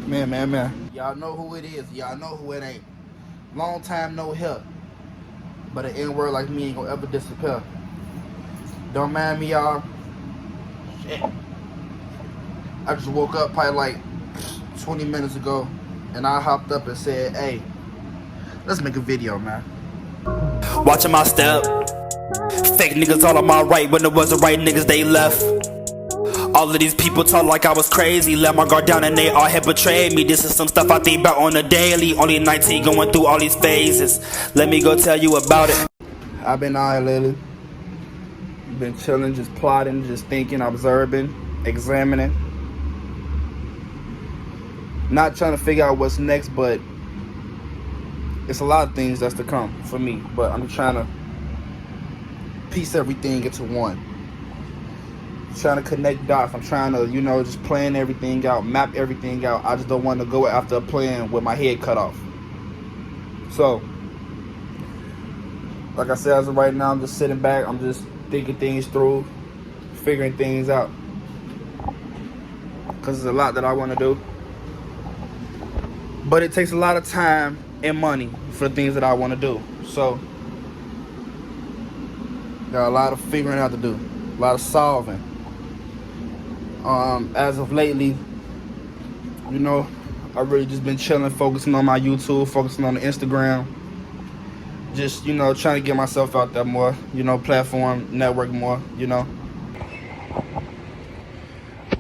Man. Y'all know who it is. Y'all know who it ain't. Long time no help. But an N-word like me ain't gonna ever disappear. Don't mind me, y'all. Shit. I just woke up probably like 20 minutes ago. And I hopped up and said, hey, let's make a video, man. Watching my step. Fake niggas all on my right. When it was the right niggas, they left. All of these people talk like I was crazy. Let my guard down and they all had betrayed me. This is some stuff I think about on a daily. Only 19 going through all these phases. Let me go tell you about it. I've been out here lately. Been chilling, just plotting, just thinking, observing, examining. Not trying to figure out what's next, but it's a lot of things that's to come for me. But I'm trying to piece everything into one. Trying to connect dots. I'm trying to, just plan everything out, map everything out. I just don't want to go after a plan with my head cut off. So, like I said, as of right now, I'm just sitting back. I'm just thinking things through, figuring things out. Because there's a lot that I want to do. But it takes a lot of time and money for the things that I want to do. So, got a lot of figuring out to do. A lot of solving. As of lately, I've really just been chilling, focusing on my YouTube, focusing on the Instagram. Just, trying to get myself out there more, platform, network more,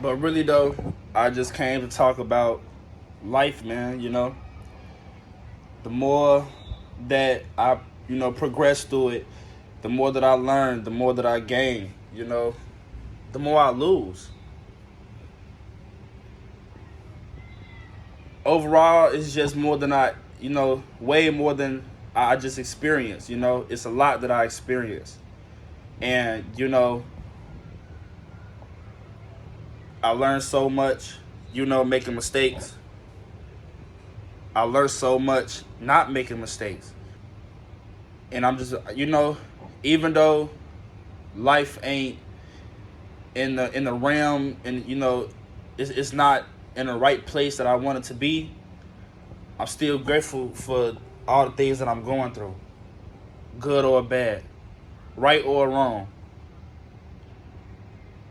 But really, though, I just came to talk about life, man, The more that I, progress through it, the more that I learn, the more that I gain, the more I lose. Overall, it's just more than way more than I just experienced, It's a lot that I experienced. And, I learned so much, making mistakes. I learned so much not making mistakes. And I'm just, even though life ain't in the realm and, it's not in the right place that I want it to be, I'm still grateful for all the things that I'm going through, good or bad, right or wrong,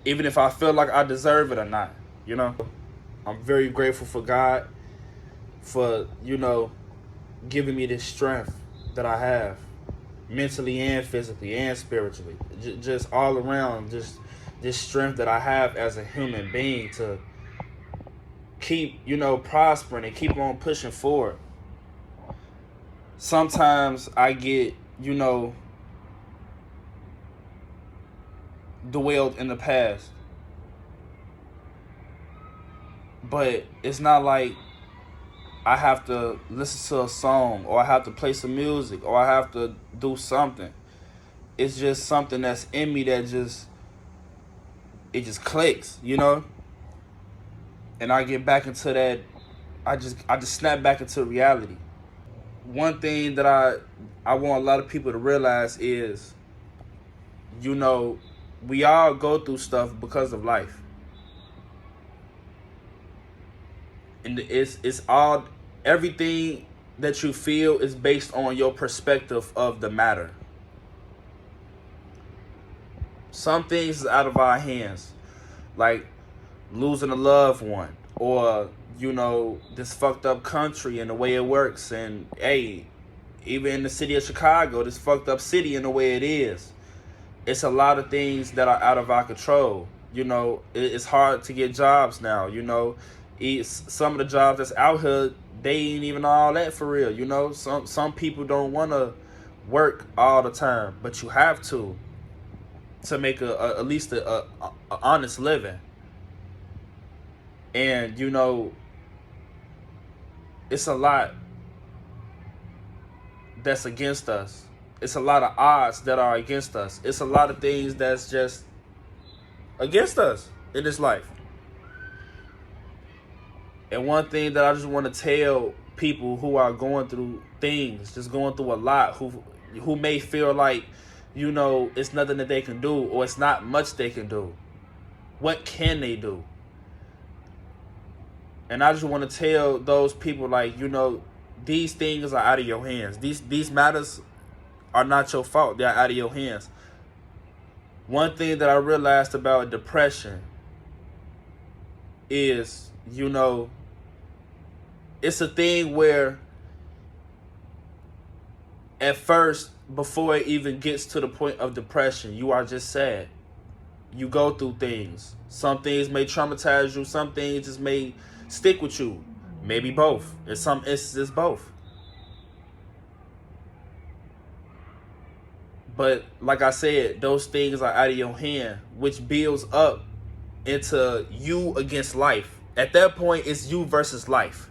even if I feel like I deserve it or not, I'm very grateful for God for, giving me this strength that I have, mentally and physically and spiritually, just all around, just this strength that I have as a human being to keep, prospering and keep on pushing forward. Sometimes I get, dwelled in the past. But it's not like I have to listen to a song or I have to play some music or I have to do something. It's just something that's in me that it just clicks, And I get back into that, I just snap back into reality. One thing that I want a lot of people to realize is, we all go through stuff because of life. And it's all, everything that you feel is based on your perspective of the matter. Some things is out of our hands, like losing a loved one, or this fucked up country and the way it works, and hey, even in the city of Chicago, this fucked up city and the way it is. It's a lot of things that are out of our control. It's hard to get jobs now. Some of the jobs that's out here, they ain't even all that for real. Some people don't want to work all the time, but you have to make at least a honest living. And it's a lot that's against us. It's a lot of odds that are against us. It's a lot of things that's just against us in this life. And one thing that I just want to tell people who are going through things, just going through a lot, who may feel like, it's nothing that they can do or it's not much they can do. What can they do? And I just want to tell those people, like, you know, these things are out of your hands. These matters are not your fault. They're out of your hands. One thing that I realized about depression is, you know, it's a thing where at first, before it even gets to the point of depression, you are just sad. You go through things. Some things may traumatize you. Some things just may stick with you. Maybe both. In some instances, both. But like I said, those things are out of your hand, which builds up into you against life. At that point, it's you versus life.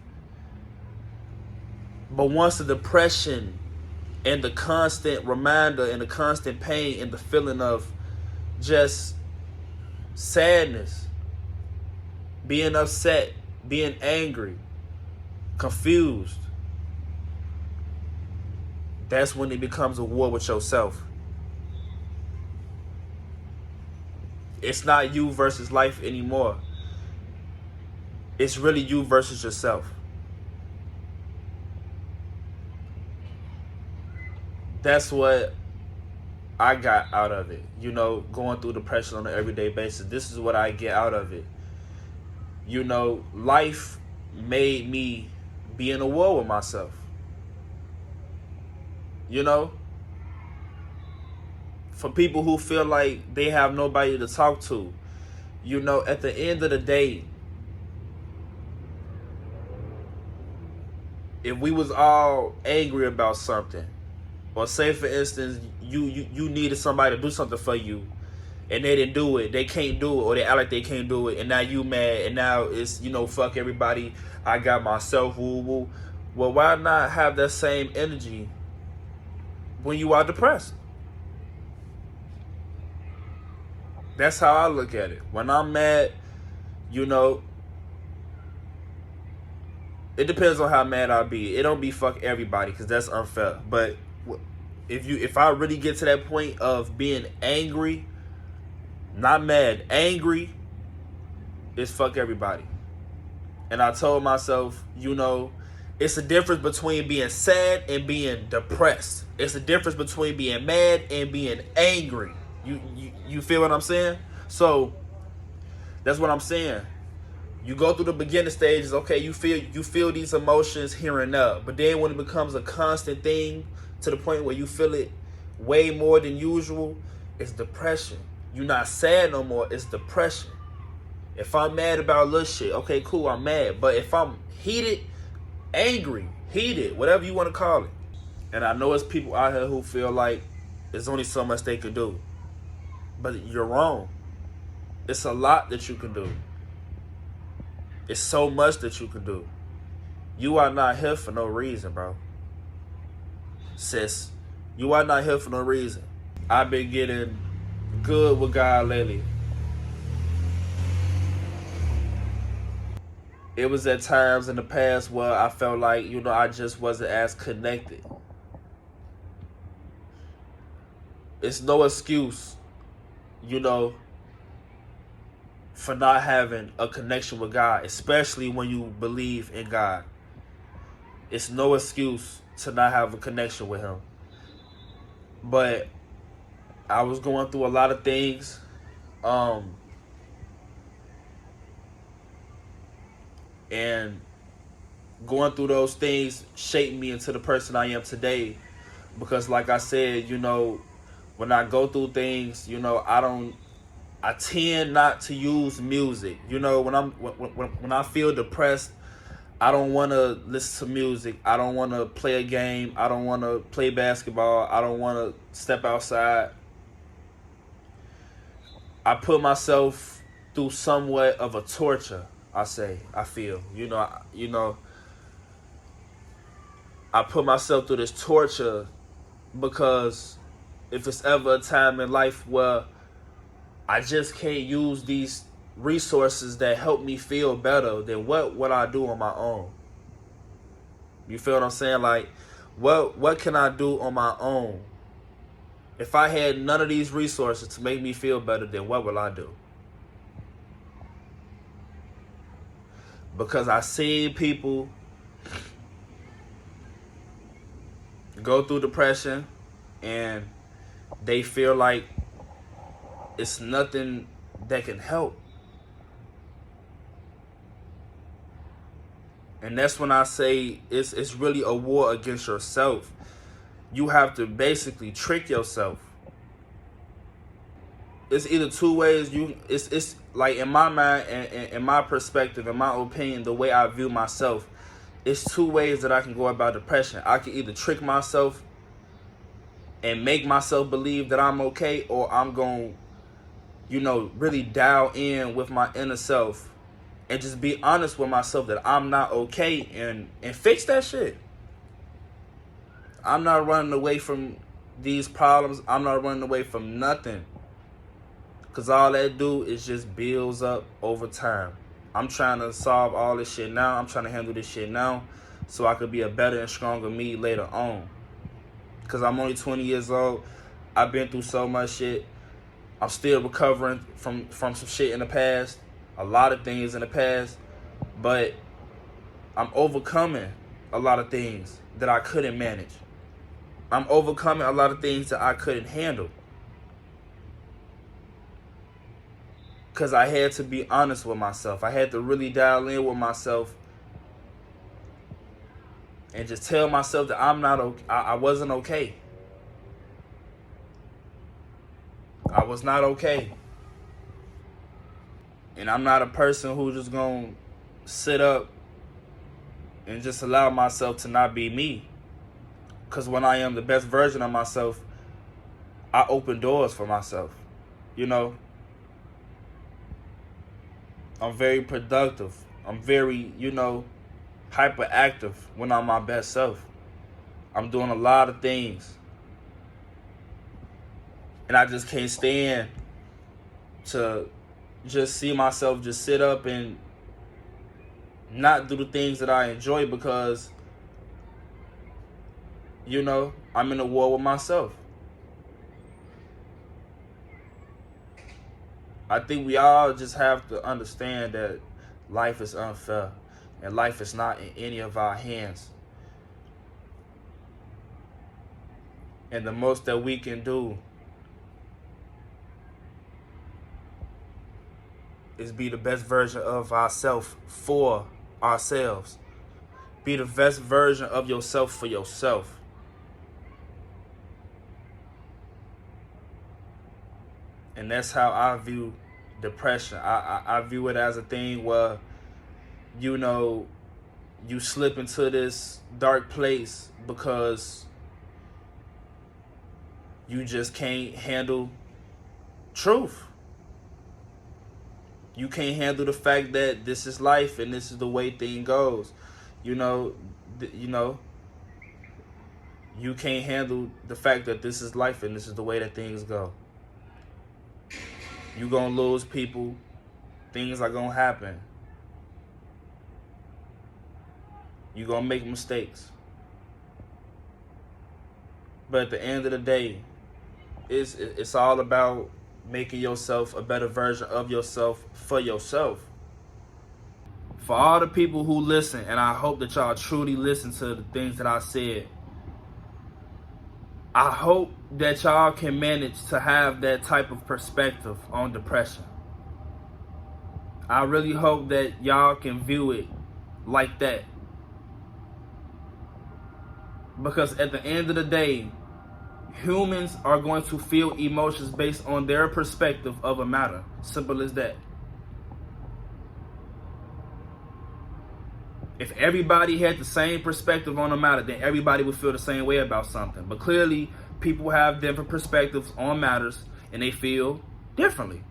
But once the depression and the constant reminder and the constant pain and the feeling of just sadness, being upset, being angry, confused, that's when it becomes a war with yourself. It's not you versus life anymore. It's really you versus yourself. That's what I got out of it. You know, going through depression on an everyday basis. This is what I get out of it. You know, life made me be in a war with myself. You know? For people who feel like they have nobody to talk to, you know, at the end of the day, if we was all angry about something, or say for instance, you needed somebody to do something for you, and they didn't do it, they can't do it, or they act like they can't do it, and now you mad, and now it's, you know, fuck everybody, I got myself, woo woo. Well, why not have that same energy when you are depressed? That's how I look at it. When I'm mad, you know, it depends on how mad I be. It don't be fuck everybody, because that's unfair. But if I really get to that point of being angry, not mad, angry, it's fuck everybody. And I told myself, you know, it's a difference between being sad and being depressed. It's a difference between being mad and being angry. You feel what I'm saying? So that's what I'm saying. You go through the beginning stages, okay, you feel these emotions here and there. But then when it becomes a constant thing to the point where you feel it way more than usual, it's depression. You're not sad no more, it's depression. If I'm mad about a little shit, okay, cool, I'm mad. But if I'm heated, angry, heated, whatever you want to call it. And I know it's people out here who feel like there's only so much they could do. But you're wrong. It's a lot that you can do. It's so much that you can do. You are not here for no reason, bro. Sis, you are not here for no reason. I've been getting good with God lately. It was at times in the past where I felt like, you know, I just wasn't as connected. It's no excuse, you know, for not having a connection with God, especially when you believe in God. It's no excuse to not have a connection with Him. But I was going through a lot of things. And going through those things shaped me into the person I am today. Because like I said, you know, when I go through things, you know, I tend not to use music. You know, when I feel depressed, I don't want to listen to music. I don't want to play a game. I don't want to play basketball. I don't want to step outside. I put myself through somewhat of a torture, I feel. You know, I put myself through this torture because if it's ever a time in life where I just can't use these resources that help me feel better, then what would I do on my own? You feel what I'm saying? Like, what can I do on my own? If I had none of these resources to make me feel better, then what will I do? because I see people go through depression and they feel like it's nothing that can help. And that's when I say it's really a war against yourself. You have to basically trick yourself. It's either two ways. It's like, in my mind and in my perspective, in my opinion, the way I view myself, it's two ways that I can go about depression. I can either trick myself and make myself believe that I'm okay, or I'm going to, really dial in with my inner self and just be honest with myself that I'm not okay, and fix that shit. I'm not running away from these problems. I'm not running away from nothing. Because all that do is just builds up over time. I'm trying to solve all this shit now. I'm trying to handle this shit now so I could be a better and stronger me later on. Because I'm only 20 years old. I've been through so much shit. I'm still recovering from some shit in the past. A lot of things in the past. But I'm overcoming a lot of things that I couldn't manage. I'm overcoming a lot of things that I couldn't handle. Because I had to be honest with myself. I had to really dial in with myself and just tell myself that I'm not okay. I wasn't okay. I was not okay. And I'm not a person who's just going to sit up and just allow myself to not be me. Because when I am the best version of myself, I open doors for myself. I'm very productive. I'm very, hyperactive when I'm my best self. I'm doing a lot of things. And I just can't stand to just see myself just sit up and not do the things that I enjoy because, I'm in a war with myself. I think we all just have to understand that life is unfair and life is not in any of our hands. And the most that we can do is be the best version of ourselves for ourselves. Be the best version of yourself for yourself. And that's how I view depression. I view it as a thing where, you slip into this dark place because you just can't handle truth. You can't handle the fact that this is life and this is the way thing goes. You can't handle the fact that this is life and this is the way that things go. You're going to lose people. Things are going to happen. You're going to make mistakes. But at the end of the day, it's all about making yourself a better version of yourself for yourself. For all the people who listen, and I hope that y'all truly listen to the things that I said, I hope that y'all can manage to have that type of perspective on depression. I really hope that y'all can view it like that. Because at the end of the day, humans are going to feel emotions based on their perspective of a matter. Simple as that. If everybody had the same perspective on a matter, then everybody would feel the same way about something. But clearly, people have different perspectives on matters, and they feel differently.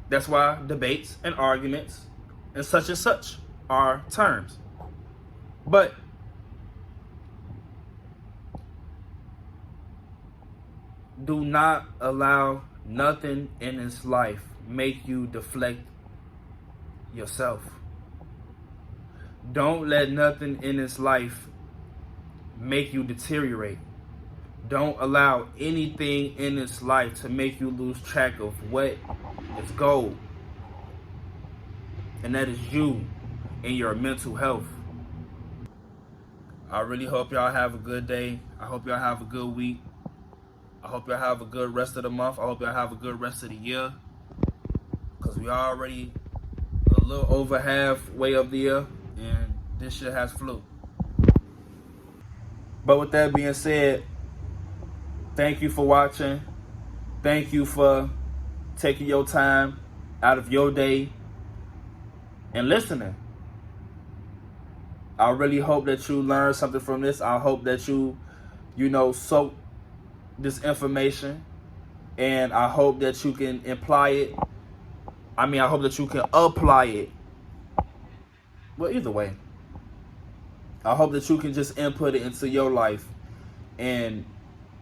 That's why debates and arguments and such are terms. But do not allow nothing in this life make you deflect yourself. Don't let nothing in this life make you deteriorate. Don't allow anything in this life to make you lose track of what is gold. And that is you. in your mental health. I really hope y'all have a good day. I hope y'all have a good week. I hope y'all have a good rest of the month. I hope y'all have a good rest of the year. Because we already a little over halfway of the year, and this shit has flew. But with that being said, thank you for watching. Thank you for taking your time out of your day and listening. I really hope that you learned something from this. I hope that you soak this information, and I hope that you can apply it. I hope that you can apply it. Well, either way, I hope that you can just input it into your life and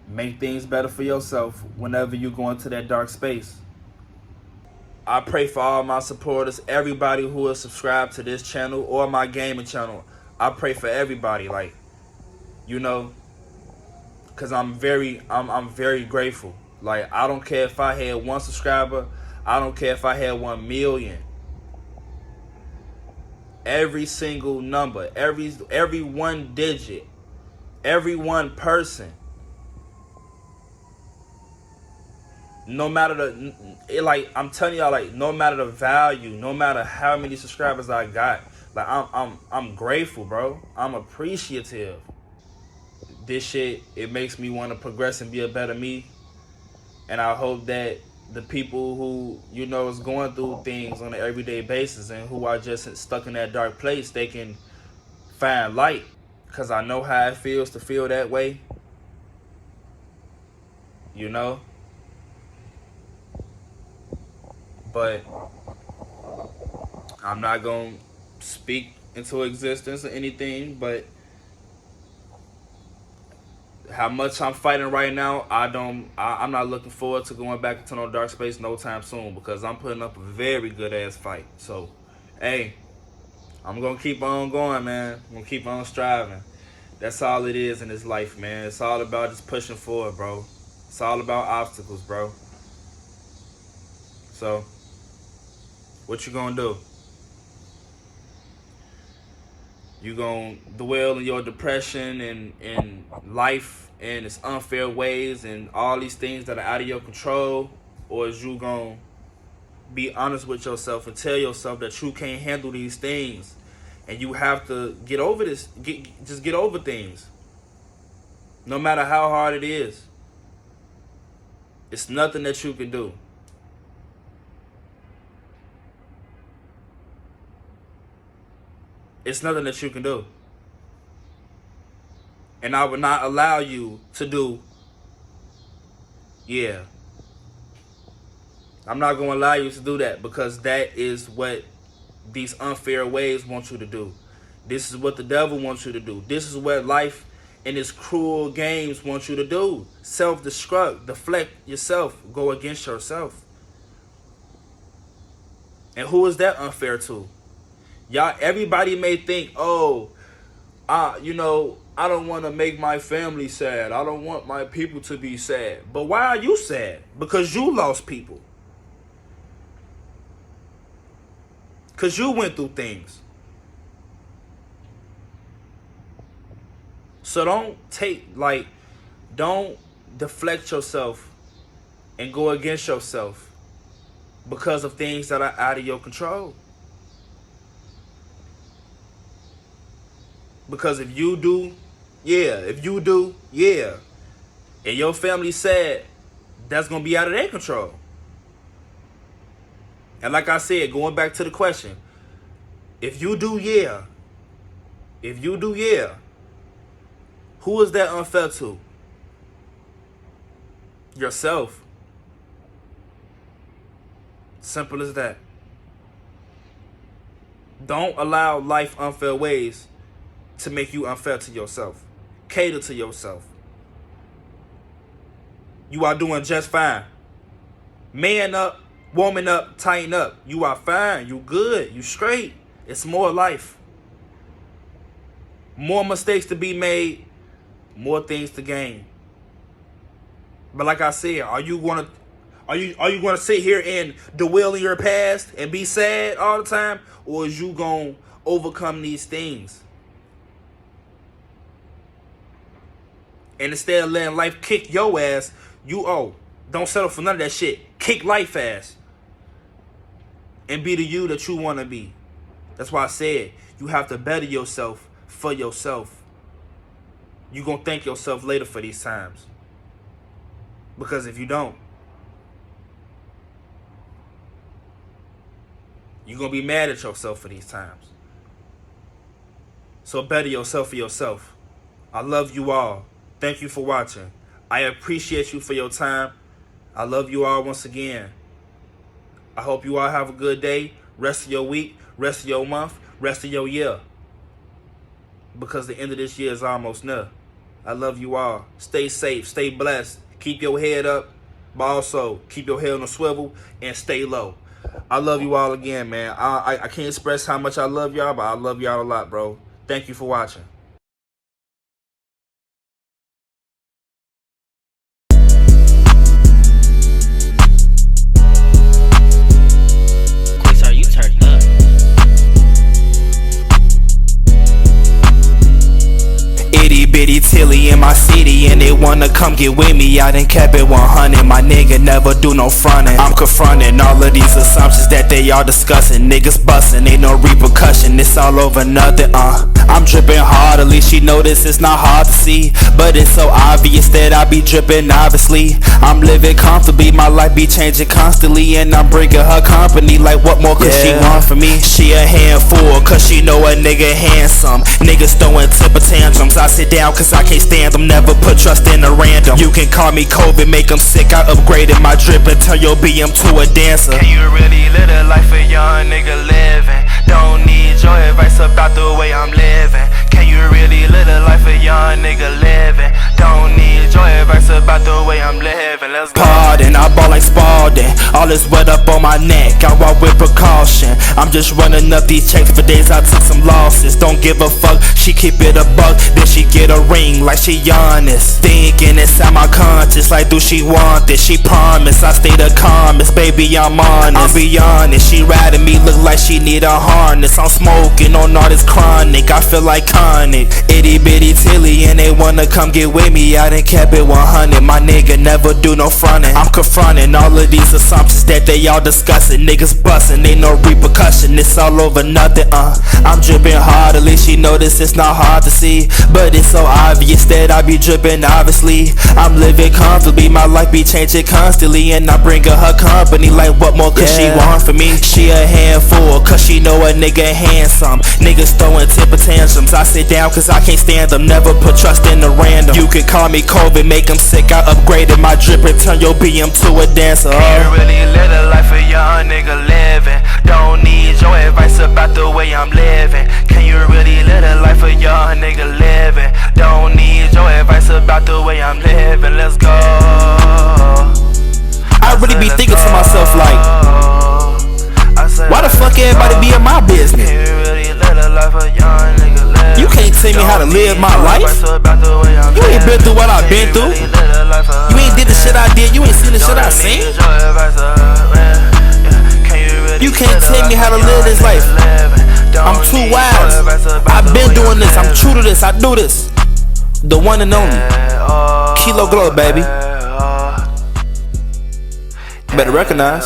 make things better for yourself whenever you go into that dark space. I pray for all my supporters, everybody who is subscribed to this channel or my gaming channel. I pray for everybody, because I'm very grateful. Like, I don't care if I had 1 subscriber. I don't care if I had 1 million. Every single number, every 1 digit, every 1 person. No matter I'm telling y'all, no matter the value, no matter how many subscribers I got, I'm grateful, bro. I'm appreciative. This shit, it makes me want to progress and be a better me. And I hope that the people who, is going through things on an everyday basis and who are just stuck in that dark place, they can find light. Because I know how it feels to feel that way. But I'm not going to speak into existence or anything, but how much I'm fighting right now, I'm not looking forward to going back into no dark space no time soon, because I'm putting up a very good ass fight. So, hey, I'm going to keep on going, man. I'm going to keep on striving. That's all it is in this life, man. It's all about just pushing forward, bro. It's all about obstacles, bro. So, what you gonna do? You gonna dwell in your depression and life and its unfair ways and all these things that are out of your control? Or is you gonna be honest with yourself and tell yourself that you can't handle these things and you have to get over this, just get over things, no matter how hard it is? It's nothing that you can do. It's nothing that you can do. And I would not allow you to do, I'm not going to allow you to do that, because that is what these unfair ways want you to do. This is what the devil wants you to do. This is what life and its cruel games want you to do. Self-destruct, deflect yourself, go against yourself. And who is that unfair to? Y'all, everybody may think, I don't want to make my family sad. I don't want my people to be sad. But why are you sad? Because you lost people. Because you went through things. So don't deflect yourself and go against yourself because of things that are out of your control. Because if you do, and your family's sad, that's going to be out of their control. And like I said, going back to the question, if you do, who is that unfair to? Yourself. Simple as that. Don't allow life unfair ways to make you unfair to yourself. Cater to yourself. You are doing just fine. Man up, woman up, tighten up. You are fine. You good. You straight. It's more life. More mistakes to be made. More things to gain. But like I said, are you gonna sit here and dwell in your past and be sad all the time, or is you gonna overcome these things. And instead of letting life kick your ass, don't settle for none of that shit. Kick life ass. And be the you that you want to be. That's why I said, you have to better yourself for yourself. You're going to thank yourself later for these times. Because if you don't, you're going to be mad at yourself for these times. So better yourself for yourself. I love you all. Thank you for watching. I appreciate you for your time. I love you all once again. I hope you all have a good day, rest of your week, rest of your month, rest of your year. Because the end of this year is almost near. I love you all. Stay safe, stay blessed. Keep your head up, but also keep your head on a swivel and stay low. I love you all again, man. I can't express how much I love y'all, but I love y'all a lot, bro. Thank you for watching. Bitty Tilly in my city and they wanna come get with me. I done kept it 100, my nigga never do no frontin'. I'm confronting all of these assumptions that they all discussing. Niggas bustin', ain't no repercussion, it's all over nothing. I'm drippin' hard, at least she notice it's not hard to see. But it's so obvious that I be drippin', obviously. I'm living comfortably, my life be changing constantly. And I'm bringing her company, like what more could she want from me? She a handful, cause she know a nigga handsome. Niggas throwing temper tantrums, I sit down cause I can't stand them. Never put trust in a random. You can call me COVID, make them sick. I upgraded my drip and turn your BM to a dancer. Can you really live a life a young nigga living? Don't need your advice about the way I'm living. Can you really live a life a young nigga living? Don't need your advice about the way I'm living. Let's go. Pardon, I ball like Spalding. All this wet up on my neck, I walk with precaution. I'm just running up these checks for days I took some losses. Don't give a fuck, she keep it a buck. Then she get a ring like she honest. Thinking inside my conscience like do she want this? She promised I stay the calmest. Baby, I'm honest, I'm beyond it. She riding me, look like she need a harness. I'm smoking on all this chronic, I feel like Conic. Itty bitty Tilly and they wanna come get with me. I done kept it 100, my nigga never do no frontin'. I'm confronting all of these assumptions that they all discussing. Niggas bustin', ain't no repercussion, it's all over nothing. I'm drippin' hard, at least she notice it's not hard to see. But it's so obvious that I be drippin', obviously. I'm living comfortably, my life be changing constantly. And I bring her company, like what more could she want from me? She a handful, cause she know a nigga handsome. Niggas throwing temper tantrums, I sit down cause I can't stand them. Never put trust in a random. You can call me COVID, make them sick. I upgraded my drip and turn your BM to a dancer. Can you really live a life a young nigga living? Don't need your advice about the way I'm living. Can you really live a life a young nigga living? Don't need your advice about the way I'm living. Let's go. I really be thinking to myself like, why the fuck everybody be in my business? You can't tell me how to live my life. You ain't been through what I've been through. You ain't did the shit I did. You ain't seen the shit I seen. You can't tell me how to live this life. I'm too wise. I've been doing this. I'm true to this. I do this. The one and only Kilo Glow, baby. Better recognize.